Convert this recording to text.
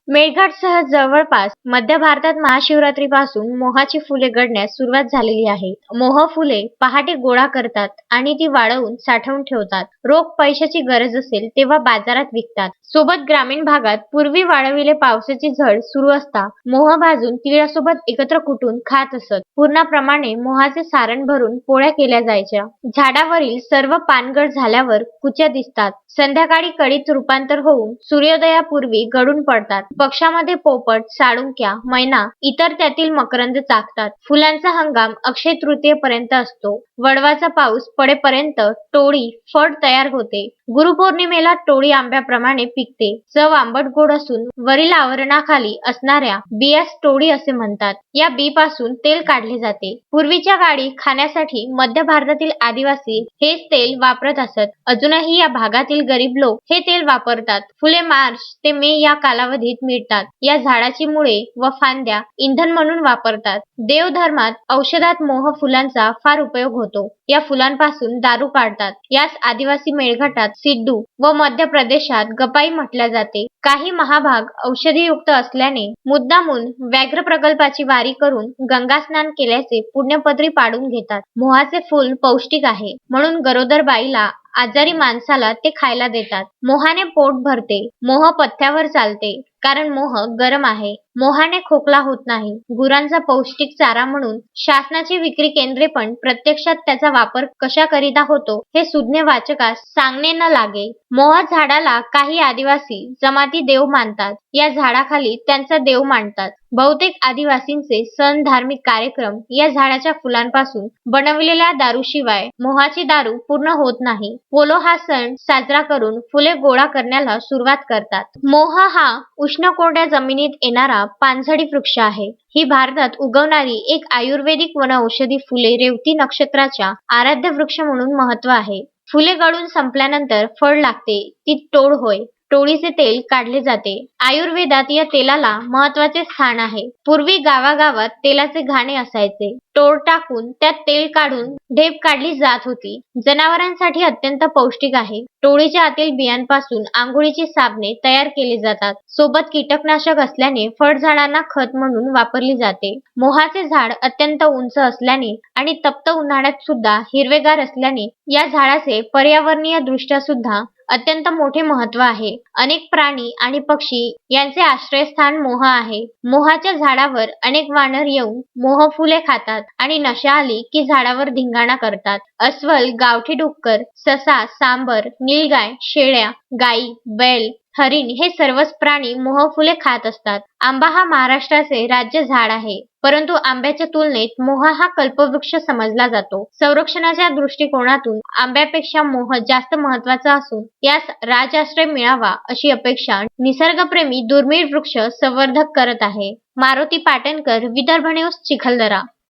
मेळघाटसह जवळपास मध्य भारतात महाशिवरात्रीपासून मोहाची फुले गळण्यास सुरुवात झालेली आहे. मोह फुले पहाटे गोळा करतात आणि ती वाळवून साठवून ठेवतात. रोख पैशाची गरज असेल तेव्हा बाजारात विकतात. सोबत ग्रामीण भागात पूर्वी वाळविले पावसाची झड सुरू असता मोह भाजून तिळासोबत एकत्र कुटून खात असत. पूर्णाप्रमाणे मोहाचे सारण भरून पोळ्या केल्या जायच्या. झाडावरील सर्व पानगळ झाल्यावर कुच्या दिसतात. संध्याकाळी कडीत रूपांतर होऊन सूर्योदयापूर्वी गळून पडतात. पक्ष्यामध्ये पोपट, साळुंक्या, मैना इतर त्यातील मकरंद चाखतात. फुलांचा हंगाम अक्षय तृतीयेपर्यंत असतो. वडवाचा पाऊस पडेपर्यंत टोळी फळ तयार होते. गुरुपौर्णिमेला टोळी आंब्याप्रमाणे पिकते. चव आंबट गोड असून वरील आवरणाखाली असणाऱ्या बियास टोळी असे म्हणतात. या बीपासून तेल काढले जाते. पूर्वीच्या काळी खाण्यासाठी मध्य भारतातील आदिवासी हेच तेल वापरत असत. अजूनही या भागातील गरीब लोक हे तेल वापरतात. फुले मार्च ते मे या कालावधीत मिळतात. या झाडाची मुळे व फांद्या इंधन म्हणून वापरतात. देवधर्मात औषधात मोह फुलांचा फार उपयोग होतो. या फुलांपासून दारू काढतात. यास आदिवासी मेळघाटात सिड्डू व मध्य प्रदेशात गपाई म्हटले जाते. काही महाभाग औषधीयुक्त असल्याने मुद्दामून व्याघ्र प्रकल्पाची वारी करून गंगा स्नान केल्याचे पुण्यपत्री पाडून घेतात. मोहाचे फूल पौष्टिक आहे म्हणून गरोदर बाईला आजारी माणसाला ते खायला देतात. मोहाने पोट भरते. मोह पथ्यावर चालते कारण मोह गरम आहे. मोहाने खोकला होत नाही. गुरांचा पौष्टिक चारा म्हणून शासनाची विक्री केंद्रे पण प्रत्यक्षात त्याचा वापर कशाकरिता होतो हे सुज्ञ वाचकास सांगणे न लागे. मोह झाडाला काही आदिवासी जमाती देव मानतात. या झाडाखाली त्यांचा देव मांडतात. बहुतेक आदिवासींचे सण धार्मिक कार्यक्रम या झाडाच्या फुलांपासून बनवलेल्या दारूशिवाय मोहाची दारू पूर्ण होत नाही. पोलो हा सण साजरा करून फुले गोळा करण्याला सुरुवात करतात. मोह हा उष्ण कोरड्या जमिनीत येणारा पानझडी वृक्ष आहे. ही भारतात उगवणारी एक आयुर्वेदिक वनौषधी फुले रेवती नक्षत्राच्या आराध्य वृक्ष म्हणून महत्व आहे. फुले गळून संपल्यानंतर फळ लागते ती टोळ होय. टोळीचे तेल काढले जाते. आयुर्वेदात या तेलाला महत्वाचे स्थान आहे. पूर्वी गावागावात तेलाचे घाणे असायचे. टोळ टाकून त्यात तेल काढून ढेप काढली जात होती. जनावरांसाठी अत्यंत पौष्टिक आहे. टोळीच्या आतील बियांपासून आंघोळीची साबणे तयार केली जातात. सोबत कीटकनाशक असल्याने फळझाडांना खत म्हणून वापरली जाते. मोहाचे झाड अत्यंत उंच असल्याने आणि तप्त उन्हाळ्यात सुद्धा हिरवेगार असल्याने या झाडाचे पर्यावरणीय दृष्ट्या सुद्धा अत्यंत मोठे महत्व आहे. अनेक प्राणी आणि पक्षी यांचे आश्रयस्थान मोह आहे. मोहाच्या झाडावर अनेक वानर येऊन मोह फुले खातात आणि नशा आली की झाडावर धिंगाणा करतात. अस्वल, गावठी डुक्कर, ससा, सांबर, नीलगाय, शेळ्या, गाई, बैल, हरिण हे सर्वच प्राणी मोहफुले खात असतात. आंबा हा महाराष्ट्राचे राज्य झाड आहे. परंतु आंब्याच्या तुलनेत मोह हा कल्पवृक्ष समजला जातो. संरक्षणाच्या दृष्टिकोनातून आंब्यापेक्षा मोह जास्त महत्वाचा असून यास राजाश्रय मिळावा अशी अपेक्षा निसर्गप्रेमी दुर्मिळ वृक्ष संवर्धक करत आहे. मारुती पाटणकर, विदर्भ न्यूज, चिखलदरा.